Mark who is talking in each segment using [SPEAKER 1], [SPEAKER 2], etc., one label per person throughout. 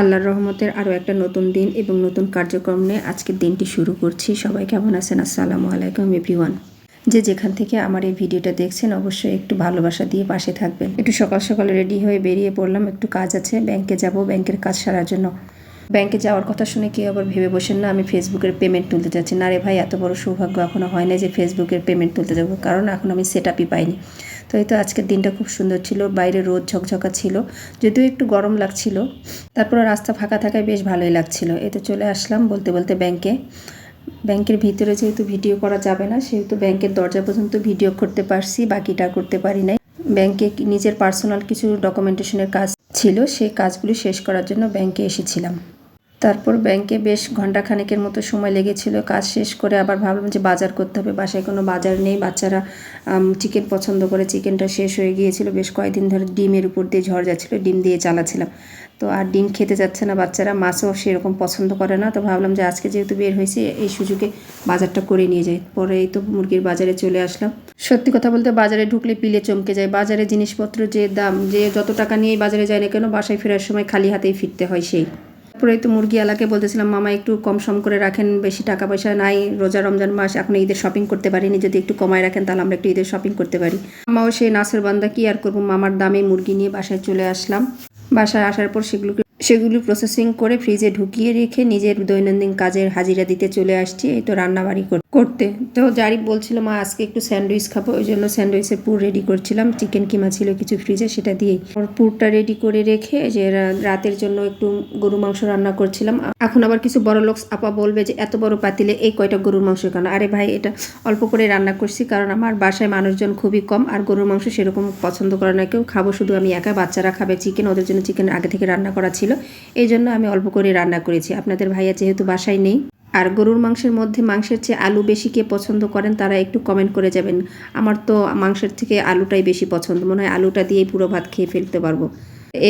[SPEAKER 1] আল্লাহর রহমতের আরও একটা নতুন দিন এবং নতুন কার্যক্রম নিয়ে আজকের দিনটি শুরু করছি। সবাই কেমন আছেন? আসসালামু আলাইকুম এভরিওয়ান। যে যেখান থেকে আমার এই ভিডিওটা দেখছেন অবশ্যই একটু ভালোবাসা দিয়ে পাশে থাকবেন। একটু সকাল সকাল রেডি হয়ে বেরিয়ে পড়লাম, একটু কাজ আছে, ব্যাংকে যাব, ব্যাংকের কাজ সারার জন্য। ব্যাংকে যাওয়ার কথা শুনে কেউ আবার ভেবে বসেন না আমি ফেসবুকের পেমেন্ট তুলতে যাচ্ছি। না রে ভাই, এত বড় সৌভাগ্য এখনও হয় না যে ফেসবুকের পেমেন্ট তুলতে যাবো, কারণ এখন আমি সেট আপই পাইনি। তো এই তো আজকের দিনটা খুব সুন্দর ছিল, বাইরে রোদ ঝকঝকা ছিল, যদিও একটু গরম লাগছিল, তারপর রাস্তা ফাঁকা থাকায় বেশ ভালোই লাগছিল। এই তো চলে আসলাম বলতে বলতে ব্যাংকে। ব্যাংকের ভিতরে যেহেতু ভিডিও করা যাবে না, সেহেতু ব্যাংকের দরজা পর্যন্ত ভিডিও করতে পারছি, বাকিটা করতে পারি নাই। ব্যাংকে নিজের পার্সোনাল কিছু ডকুমেন্টেশনের কাজ ছিল, সেই কাজগুলি শেষ করার জন্য ব্যাংকে এসেছিলাম। তারপর ব্যাংকে বেশ ঘন্টাখানেকের মতো সময় লেগেছিল। কাজ শেষ করে আবার ভাবলাম যে বাজার করতে হবে, বাসায় কোনো বাজার নেই। বাচ্চারা চিকেন পছন্দ করে, চিকেনটা শেষ হয়ে গিয়েছিল। বেশ কয়েকদিন ধরে ডিমের উপর দিয়ে ঝড় যাচ্ছিলো, ডিম দিয়ে চালাচ্ছিলাম। তো আর ডিম খেতে যাচ্ছে না বাচ্চারা, মাছও সেরকম পছন্দ করে না। তো ভাবলাম যে আজকে যেহেতু বের হয়েছি, এই সুযোগে বাজারটা করে নিয়ে যাই। পরে এই তো মুরগির বাজারে চলে আসলাম। সত্যি কথা বলতে বাজারে ঢুকলে পিলে চমকে যায়। বাজারে জিনিসপত্র যে দাম, যে যত টাকা নিয়ে বাজারে যায় না কেন, বাসায় ফেরার সময় খালি হাতেই ফিরতে হয়। সেই তারপরে তো মুরগিওয়ালাকে বলতেছিলাম, মামা একটু কম সম করে রাখেন, বেশি টাকা পয়সা নাই, রোজা রমজান মাস, এখন ঈদের শপিং করতে পারিনি, যদি একটু কমায় রাখেন তাহলে আমরা একটু ঈদের শপিং করতে পারি। মামাও সেই নাসের বান্দা, কি আর করবো, মামার দামে মুরগি নিয়ে বাসায় চলে আসলাম। বাসায় আসার পর সেগুলো প্রসেসিং করে ফ্রিজে ঢুকিয়ে রেখে নিজের দৈনন্দিন কাজের হাজিরা দিতে চলে আসছি। এই তো রান্নাবাড়ি করতে। তো জারিফ বলছিল, মা আজকে একটু স্যান্ডউইচ খাবো, ওই জন্য স্যান্ডউইচের পুর রেডি করছিলাম। চিকেন কিমা ছিল কিছু ফ্রিজে, সেটা দিয়েই পুরটা রেডি করে রেখে যে রাতের জন্য একটু গরু মাংস রান্না করছিলাম। এখন আবার কিছু বড় লোক আপা বলবে যে এত বড় পাতিলে এই কয়টা গরুর মাংস কেন? আরে ভাই, এটা অল্প করে রান্না করছি, কারণ আমার বাসায় মানুষজন খুবই কম, আর গরুর মাংস সেরকম পছন্দ করে না কেউ। খাবো শুধু আমি একা, বাচ্চারা খাবে চিকেন, ওদের জন্য চিকেন আগে থেকে রান্না করা ছিল, এই জন্য আমি অল্প করে রান্না করেছি। আপনাদের ভাইয়া যেহেতু বাসায় নেই। আর গরুর মাংসের মধ্যে মাংসের চেয়ে আলু বেশি কে পছন্দ করেন তারা একটু কমেন্ট করে যাবেন। আমার তো মাংসের থেকে আলুটাই বেশি পছন্দ, মনে হয় আলুটা দিয়েই পুরো ভাত খেয়ে ফেলতে পারবো।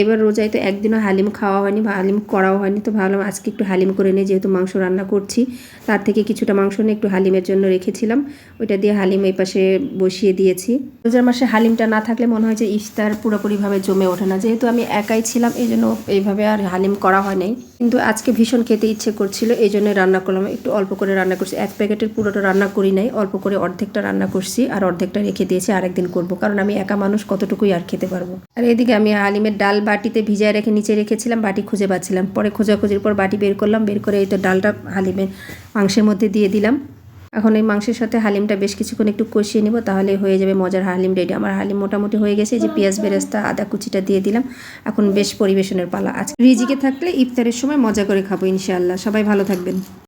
[SPEAKER 1] এবার রোজায় তো একদিনও হালিম খাওয়া হয়নি বা হালিম করাও হয়নি, তো ভাবলাম আজকে একটু হালিম করে নিই, যেহেতু মাংস রান্না করছি। তার থেকে কিছুটা মাংস নিয়ে একটু হালিমের জন্য রেখেছিলাম, ওইটা দিয়ে হালিম এই পাশে বসিয়ে দিয়েছি। রোজার মাসে হালিমটা না থাকলে মনে হয় যে ইফতার পুরোপুরিভাবে জমে ওঠে না। যেহেতু আমি একাই ছিলাম, এই জন্য এইভাবে আর হালিম করা হয় নাই, কিন্তু আজকে ভীষণ খেতে ইচ্ছে করছিল, এই জন্য রান্না করলাম। একটু অল্প করে রান্না করছি, এক প্যাকেটের পুরোটা রান্না করি নাই, অল্প করে অর্ধেকটা রান্না করছি, আর অর্ধেকটা রেখে দিয়েছি আরেকদিন করব, কারণ আমি একা মানুষ, কতটুকুই আর খেতে পারবো। আর এদিকে আমি হালিমের ডাল বাটিতে ভিজায় রেখে নিচে রেখেছিলাম, বাটি খুঁজে পাচ্ছিলাম, পরে খোঁজাখুঁজির পর বাটি বের করলাম, বের করে এই তো ডালটা হালিমের মাংসের মধ্যে দিয়ে দিলাম। এখন এই মাংসের সাথে হালিমটা বেশ কিছুক্ষণ একটু কষিয়ে নিব, তাহলে হয়ে যাবে মজার হালিম রেডি। আমার হালিম মোটামুটি হয়ে গেছে, যে পেঁয়াজ বেরেস্তা আদা কুচিটা দিয়ে দিলাম। এখন বেশ পরিবেশনের পালা। আজকে রিজিকে থাকলে ইফতারের সময় মজা করে খাবো ইনশাআল্লাহ। সবাই ভালো থাকবেন।